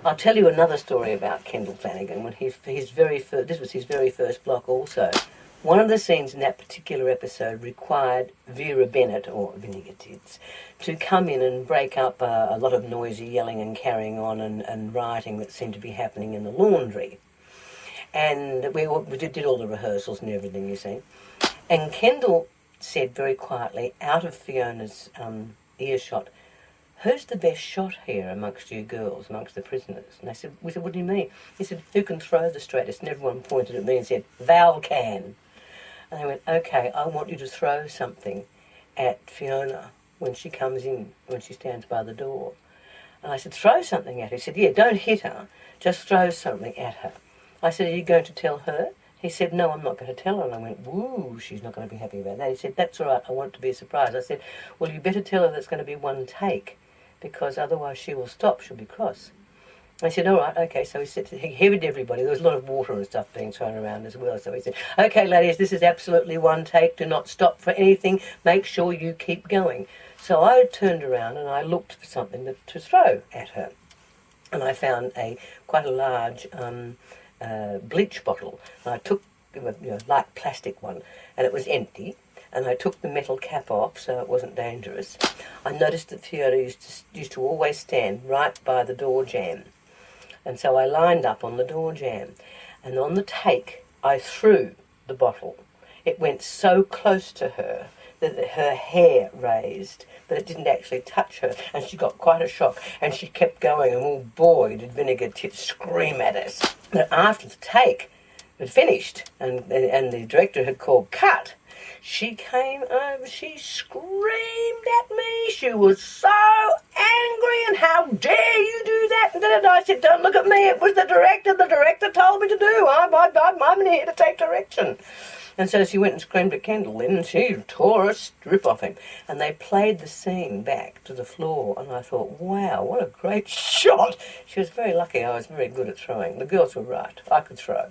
I'll tell you another story about Kendall Flanagan. When this was his very first block also. One of the scenes in that particular episode required Vera Bennett, or Vinegar Tits, to come in and break up a lot of noisy yelling and carrying on and rioting that seemed to be happening in the laundry. And we did all the rehearsals and everything, you see. And Kendall said very quietly, out of Fiona's earshot, "Who's the best shot here amongst you girls, amongst the prisoners?" And we said, "What do you mean?" He said, "Who can throw the straightest?" And everyone pointed at me and said, "Val can." And I went, "Okay, I want you to throw something at Fiona when she comes in, when she stands by the door." And I said, "Throw something at her." He said, "Yeah, don't hit her, just throw something at her." I said, "Are you going to tell her?" He said, "No, I'm not going to tell her." And I went, "Woo, she's not going to be happy about that." He said, "That's all right, I want it to be a surprise." I said, "Well, you better tell her that's going to be one take, because otherwise she will stop, she'll be cross." I said, "All right, okay." So he headed everybody. There was a lot of water and stuff being thrown around as well. So he said, "Okay, ladies, this is absolutely one take. Do not stop for anything. Make sure you keep going." So I turned around and I looked for something to throw at her. And I found quite a large bleach bottle. And I took a light plastic one, and it was empty. And I took the metal cap off so it wasn't dangerous. I noticed that Fiona used to always stand right by the door jamb. And so I lined up on the door jamb. And on the take, I threw the bottle. It went so close to her that her hair raised, but it didn't actually touch her. And she got quite a shock. And she kept going, and oh boy, did Vinegar Tits scream at us. But after the take had finished, and the director had called cut, she came over, she screamed at me. She was so angry, and "How dare you do that?" And I said, "Don't look at me, it was the director. The director told me to do. I'm here to take direction." And so she went and screamed at Kendall then, and she tore a strip off him. And they played the scene back to the floor, and I thought, wow, what a great shot. She was very lucky I was very good at throwing. The girls were right. I could throw.